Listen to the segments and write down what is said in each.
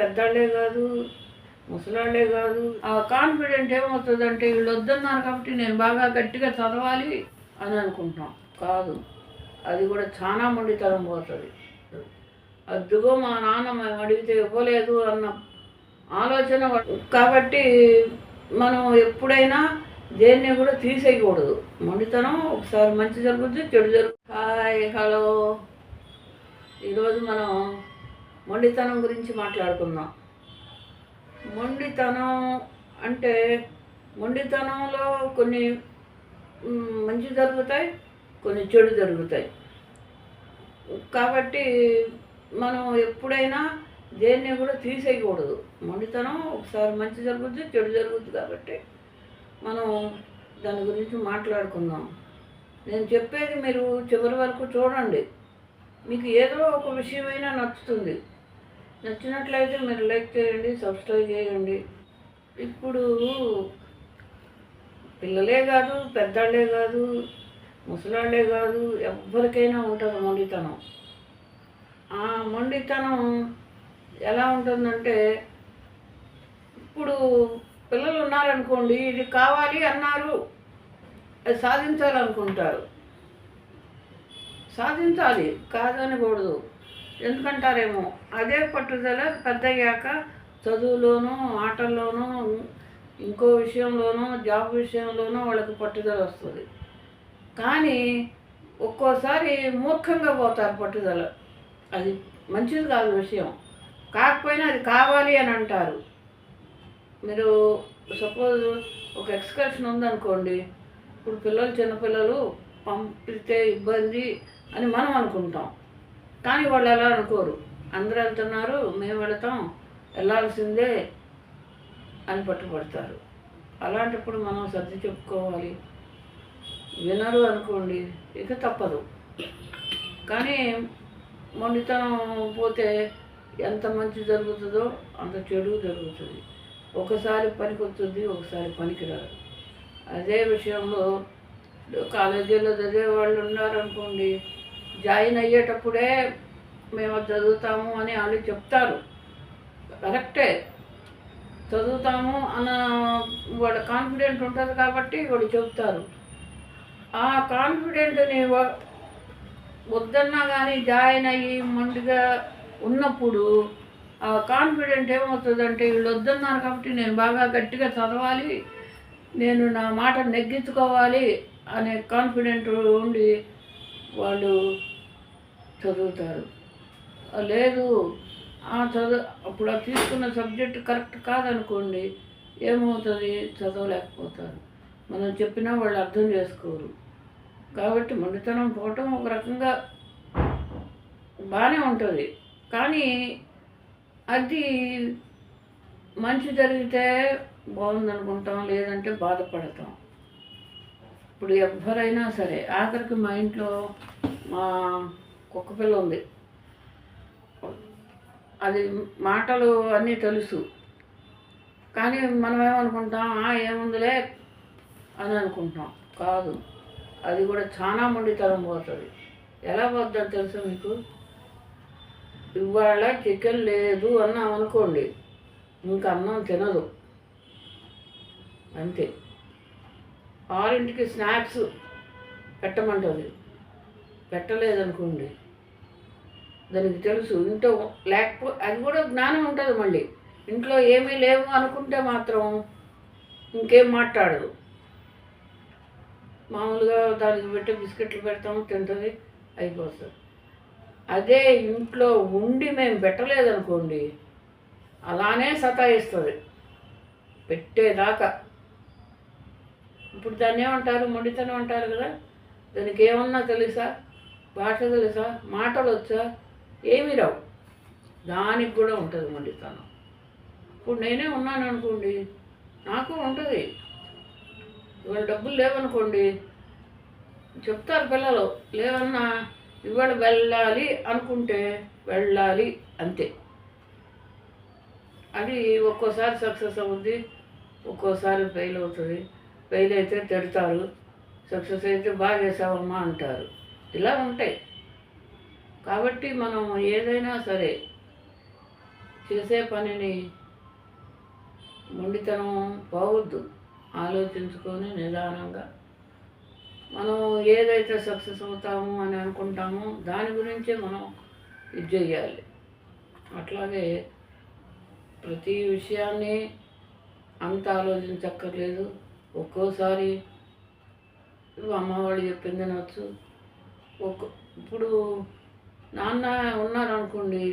పెద్దవాళ్ళే కాదు, ముసలాళ్ళే కాదు. ఆ కాన్ఫిడెంట్ ఏమవుతుందంటే వీళ్ళు వద్దన్నారు కాబట్టి నేను బాగా గట్టిగా చదవాలి అని అనుకుంటాం. కాదు, అది కూడా చాలా మొండితనం పోతుంది. అద్దుగో మా నాన్న మేము అడిగితే ఇవ్వలేదు అన్న ఆలోచన కాబట్టి మనం ఎప్పుడైనా దేన్ని కూడా తీసేయకూడదు. మొండితనం ఒకసారి మంచి జరుగుద్ది, చెడు జరుగుతుంది. Hi, hello. ఈరోజు మనం మొండితనం గురించి మాట్లాడుకుందాం. మొండితనం అంటే మొండితనంలో కొన్ని మంచి జరుగుతాయి, కొన్ని చెడు జరుగుతాయి. కాబట్టి మనం ఎప్పుడైనా దేన్ని కూడా తీసేయకూడదు. మొండితనం ఒకసారి మంచి జరుగుద్ది, చెడు జరుగుద్ది. కాబట్టి మనం దాని గురించి మాట్లాడుకుందాం. నేను చెప్పేది మీరు చివరి వరకు చూడండి. మీకు ఏదో ఒక విషయమైనా నచ్చుతుంది. నచ్చినట్లయితే మీరు లైక్ చేయండి, సబ్స్క్రైబ్ చేయండి. ఇప్పుడు పిల్లలే కాదు, పెద్దవాళ్ళే కాదు, ముసలాళ్ళే కాదు, ఎవరికైనా ఉంటుంది మొండితనం. ఆ మొండితనం ఎలా ఉంటుందంటే, ఇప్పుడు పిల్లలు ఉన్నారనుకోండి, ఇది కావాలి అన్నారు, అది సాధించాలనుకుంటారు. సాధించాలి, కాదనకూడదు. ఎందుకంటారేమో అదే పట్టుదల పెద్దయ్యాక చదువులోనూ, ఆటల్లోనూ, ఇంకో విషయంలోనూ, జాబ్ విషయంలోనూ వాళ్ళకి పట్టుదల వస్తుంది. కానీ ఒక్కోసారి మూర్ఖంగా పోతారు పట్టుదల. అది మంచిది కాదు విషయం. కాకపోయినా అది కావాలి అని అంటారు. మీరు సపోజ్ ఒక ఎక్స్కర్షన్ ఉందనుకోండి, ఇప్పుడు పిల్లలు చిన్నపిల్లలు పంపితే ఇబ్బంది అని మనం అనుకుంటాం. కానీ వాళ్ళు ఎలా అనుకోరు. అందరూ వెళ్తున్నారు, మేము వెళతాం, వెళ్ళాల్సిందే అని పట్టుబడతారు. అలాంటప్పుడు మనం సర్ది చెప్పుకోవాలి. వినరు అనుకోండి, ఇక తప్పదు. కానీ మొండితనం పోతే ఎంత మంచి జరుగుతుందో అంత చెడు జరుగుతుంది. ఒకసారి పనికి వస్తుంది, ఒకసారి పనికిరాదు. అదే విషయంలో కాలేజీలో చదివే వాళ్ళు ఉన్నారనుకోండి, జాయిన్ అయ్యేటప్పుడే మేము చదువుతాము అని వాళ్ళు చెప్తారు. కరెక్టే, చదువుతాము అన్న వాడు కాన్ఫిడెంట్ ఉంటుంది కాబట్టి వాడు చెప్తారు. ఆ కాన్ఫిడెంట్ని వద్దన్నా కానీ జాయిన్ అయ్యి మొండిగా ఉన్నప్పుడు ఆ కాన్ఫిడెంట్ ఏమవుతుందంటే వీళ్ళు వద్దన్నారు కాబట్టి నేను బాగా గట్టిగా చదవాలి, నేను నా మాట నెగ్గించుకోవాలి అనే కాన్ఫిడెంట్ ఉండి వాళ్ళు చదువుతారు. లేదు, అప్పుడు ఆ తీసుకున్న సబ్జెక్ట్ కరెక్ట్ కాదనుకోండి, ఏమవుతుంది, చదవలేకపోతారు. మనం చెప్పినా వాళ్ళు అర్థం చేసుకోరు. కాబట్టి మొండితనం పోవటం ఒక రకంగా బాగానే ఉంటుంది. కానీ అది మంచి జరిగితే బాగుందనుకుంటాం, లేదంటే బాధపడతాం. ఇప్పుడు ఎవరైనా సరే, ఆఖరికి మా ఇంట్లో మా కుక్క పిల్ల ఉంది. అది మాటలు అన్నీ తెలుసు. కానీ మనం ఏమనుకుంటాం, ఏముందిలే అని అనుకుంటాం. కాదు, అది కూడా చాలా మొండితనం పోతుంది. ఎలా పోతుందో తెలుసు మీకు? ఇవాళ చికెన్ లేదు అన్నాం అనుకోండి, ఇంకా అన్నం తినదు, అంతే. 6ంటికి స్నాక్స్ పెట్టమంటుంది, పెట్టలేదనుకోండి, దానికి తెలుసు ఇంట్లో అది కూడా జ్ఞానం ఉంటుంది. మళ్ళీ ఇంట్లో ఏమీ లేవు అనుకుంటే మాత్రం ఇంకేం మాట్లాడదు. మామూలుగా దానికి పెట్టి బిస్కెట్లు పెడతాము, తింటుంది, అయిపోతుంది. అదే ఇంట్లో ఉండి మేము పెట్టలేదనుకోండి, అలానే సతాయిస్తుంది పెట్టేదాకా. ఇప్పుడు దాన్ని ఏమంటారు? మొండితనం అంటారు కదా. దానికి ఏమన్నా తెలుసా? భాష తెలుసా? మాటలు వచ్చా? ఏమీ రావు. దానికి కూడా ఉంటుంది మొండితనం. ఇప్పుడు నేనే ఉన్నాను అనుకోండి, నాకు ఉంటుంది. ఇవాళ డబ్బులు లేవనుకోండి, చెప్తారు పిల్లలు, లేవన్నా ఇవాళ వెళ్ళాలి అనుకుంటే వెళ్ళాలి, అంతే. అది ఒక్కోసారి సక్సెస్ అవుతుంది, ఒక్కోసారి ఫెయిల్ అవుతుంది. ఫెయిల్ అయితే తిడతారు, సక్సెస్ అయితే బాగా చేసావమ్మా అంటారు. ఇలా ఉంటాయి. కాబట్టి మనం ఏదైనా సరే చేసే పనిని మొండితనం పోవద్దు. ఆలోచించుకొని నిదానంగా మనం ఏదైతే సక్సెస్ అవుతాము అని అనుకుంటామో దాని గురించే మనం ఇది చెయ్యాలి. అట్లాగే ప్రతి విషయాన్ని అంత ఆలోచించక్కర్లేదు. ఒక్కోసారి అమ్మవాళ్ళు చెప్పింది వినొచ్చు. ఇప్పుడు నాన్న ఉన్నారనుకోండి,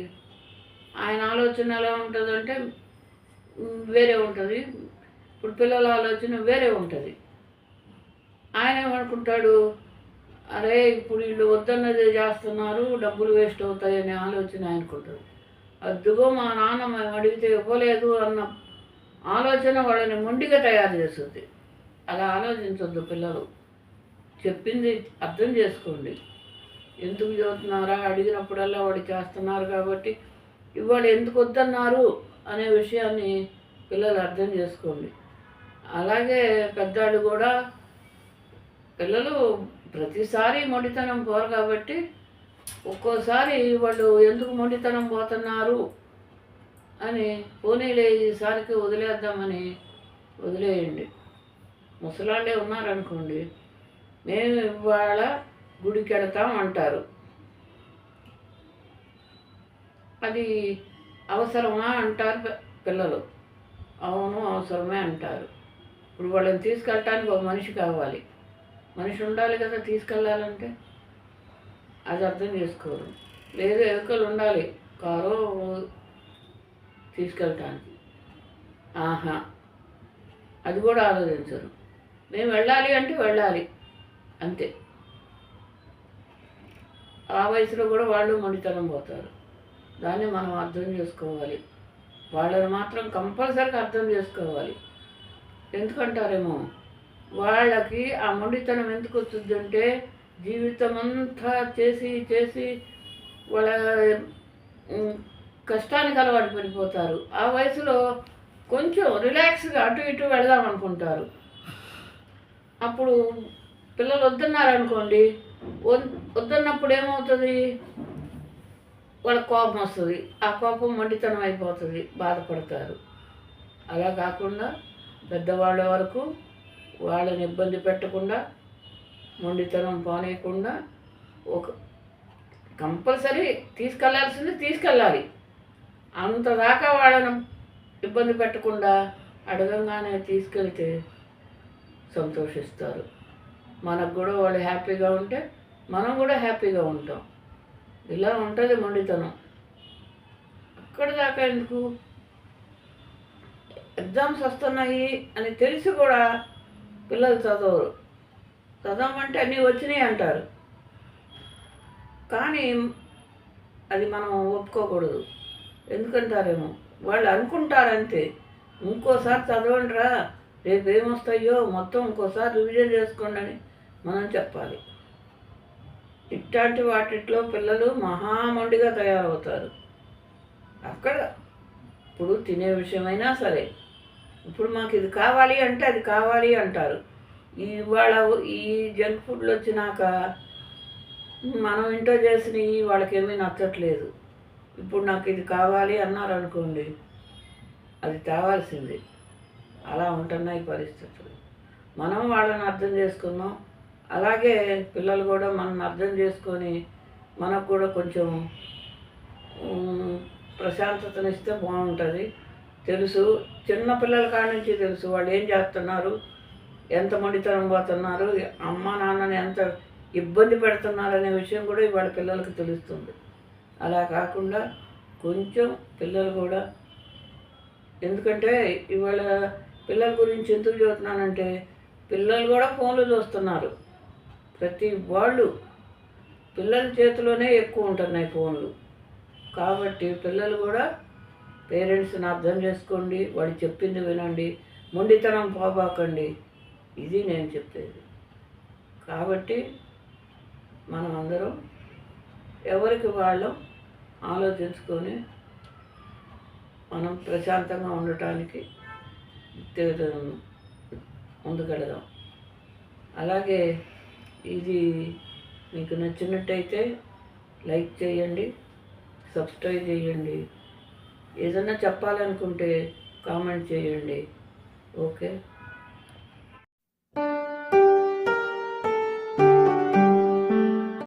ఆయన ఆలోచన ఎలా ఉంటుందంటే వేరే ఉంటుంది. ఇప్పుడు పిల్లల ఆలోచన వేరే ఉంటుంది. ఆయన ఏమనుకుంటాడు, అరే ఇప్పుడు వీళ్ళు వద్దన్నది చేస్తున్నారు, డబ్బులు వేస్ట్ అవుతాయనే ఆలోచన ఆయనకుంటుంది. అద్దుగో మా నాన్న మేము అడిగితే ఇవ్వలేదు అన్న ఆలోచన వాళ్ళని మొండిగా తయారు చేస్తుంది. అలా ఆలోచించొద్దు. పిల్లలు చెప్పింది అర్థం చేసుకోండి. ఎందుకు చదువుతున్నారా, అడిగినప్పుడల్లా వాడు చేస్తున్నారు కాబట్టి ఇవాళ ఎందుకు వద్దన్నారు అనే విషయాన్ని పిల్లలు అర్థం చేసుకోండి. అలాగే పెద్దవాళ్ళు కూడా, పిల్లలు ప్రతిసారి మొండితనం పోరు కాబట్టి ఒక్కోసారి వాళ్ళు ఎందుకు మొండితనం పోతున్నారు అని పోనీలే ఈసారికి వదిలేద్దామని వదిలేయండి. ముసలాళ్ళే ఉన్నారనుకోండి, మేము ఇవాళ గుడికి వెళతాం అంటారు. అది అవసరమా అంటారు పిల్లలు. అవును అవసరమే అంటారు. ఇప్పుడు వాళ్ళని తీసుకెళ్ళటానికి ఒక మనిషి కావాలి, మనిషి ఉండాలి కదా తీసుకెళ్ళాలంటే. అది అర్థం చేసుకోరు. లేదు వెహికల్ ఉండాలి, కారో తీసుకెళ్ళటానికి. ఆహా, అది కూడా ఆలోచించరు. మేము వెళ్ళాలి అంటే వెళ్ళాలి అంతే. ఆ వయసులో కూడా వాళ్ళు మొండితనం పోతారు. దాన్ని మనం అర్థం చేసుకోవాలి. వాళ్ళని మాత్రం కంపల్సరీగా అర్థం చేసుకోవాలి. ఎందుకంటారేమో, వాళ్ళకి ఆ మొండితనం ఎందుకు వచ్చిందంటే జీవితం అంతా చేసి చేసి వాళ్ళ కష్టానికి అలవాటు పడిపోతారు. ఆ వయసులో కొంచెం రిలాక్స్గా అటు ఇటు వెళదాం అనుకుంటారు. అప్పుడు పిల్లలు వద్దన్నారనుకోండి, వద్దన్నప్పుడు ఏమవుతుంది, వాళ్ళకి కోపం వస్తుంది. ఆ కోపం మొండితనం అయిపోతుంది, బాధపడతారు. అలా కాకుండా పెద్దవాళ్ళ వరకు వాళ్ళని ఇబ్బంది పెట్టకుండా, మొండితనం పోనీయకుండా ఒక కంపల్సరీ తీసుకెళ్లాల్సింది తీసుకెళ్ళాలి. అంతదాకా వాళ్ళను ఇబ్బంది పెట్టకుండా అడగంగానే తీసుకెళ్తే సంతోషిస్తారు. మనకు కూడా వాళ్ళు హ్యాపీగా ఉంటే మనం కూడా హ్యాపీగా ఉంటాం. ఇలా ఉంటుంది మొండితనం. అక్కడి దాకా ఎందుకు, ఎగ్జామ్స్ వస్తున్నాయి అని తెలిసి కూడా పిల్లలు చదవరు. చదవమంటే అన్నీ వచ్చినాయి అంటారు. కానీ అది మనం ఒప్పుకోకూడదు. ఎందుకంటారేమో, వాళ్ళు అనుకుంటారంతే. ఇంకోసారి చదవండిరా, రేపు ఏమొస్తాయో మొత్తం ఇంకోసారి రివిజన్ చేసుకోండి అని మనం చెప్పాలి. ఇట్లాంటి వాటిట్లో పిల్లలు మహామండిగా తయారవుతారు. అక్కడ ఇప్పుడు తినే విషయమైనా సరే, ఇప్పుడు మాకు ఇది కావాలి అంటే అది కావాలి అంటారు. ఇవాళ ఈ జంక్ ఫుడ్లు వచ్చినాక మనం ఇంట్లో చేసినవి వాళ్ళకేమీ నచ్చట్లేదు. ఇప్పుడు నాకు ఇది కావాలి అన్నారనుకోండి, అది తేవాల్సింది. అలా ఉంటున్నాయి పరిస్థితులు. మనం వాళ్ళని అర్థం చేసుకున్నాం, అలాగే పిల్లలు కూడా మనల్ని అర్థం చేసుకొని మనకు కూడా కొంచెం ప్రశాంతతనిస్తే బాగుంటుంది. తెలుసు, చిన్న పిల్లల కాడ నుంచి తెలుసు వాళ్ళు ఏం చేస్తున్నారు, ఎంత మొండితనం పోతున్నారు, అమ్మ నాన్నని ఎంత ఇబ్బంది పెడుతున్నారు అనే విషయం కూడా ఇవాళ పిల్లలకు తెలుస్తుంది. అలా కాకుండా కొంచెం పిల్లలు కూడా, ఎందుకంటే ఇవాళ పిల్లల గురించి ఎందుకు చెబుతున్నానంటే, పిల్లలు కూడా ఫోన్లు చూస్తున్నారు. ప్రతి వాళ్ళు పిల్లల చేతిలోనే ఎక్కువ ఉంటున్నాయి ఫోన్లు. కాబట్టి పిల్లలు కూడా పేరెంట్స్ని అర్థం చేసుకోండి, వాడు చెప్పింది వినండి, మొండితనం పోబాకండి. ఇది నేను చెప్పేది. కాబట్టి మనం అందరం ఎవరికి వాళ్ళు ఆలోచించుకొని మనం ప్రశాంతంగా ఉండటానికి ముందుకెళదాం. అలాగే ఇది మీకు నచ్చినట్టయితే లైక్ చేయండి, సబ్స్క్రైబ్ చేయండి, ఏదన్నా చెప్పాలనుకుంటే కామెంట్ చేయండి. ఓకే.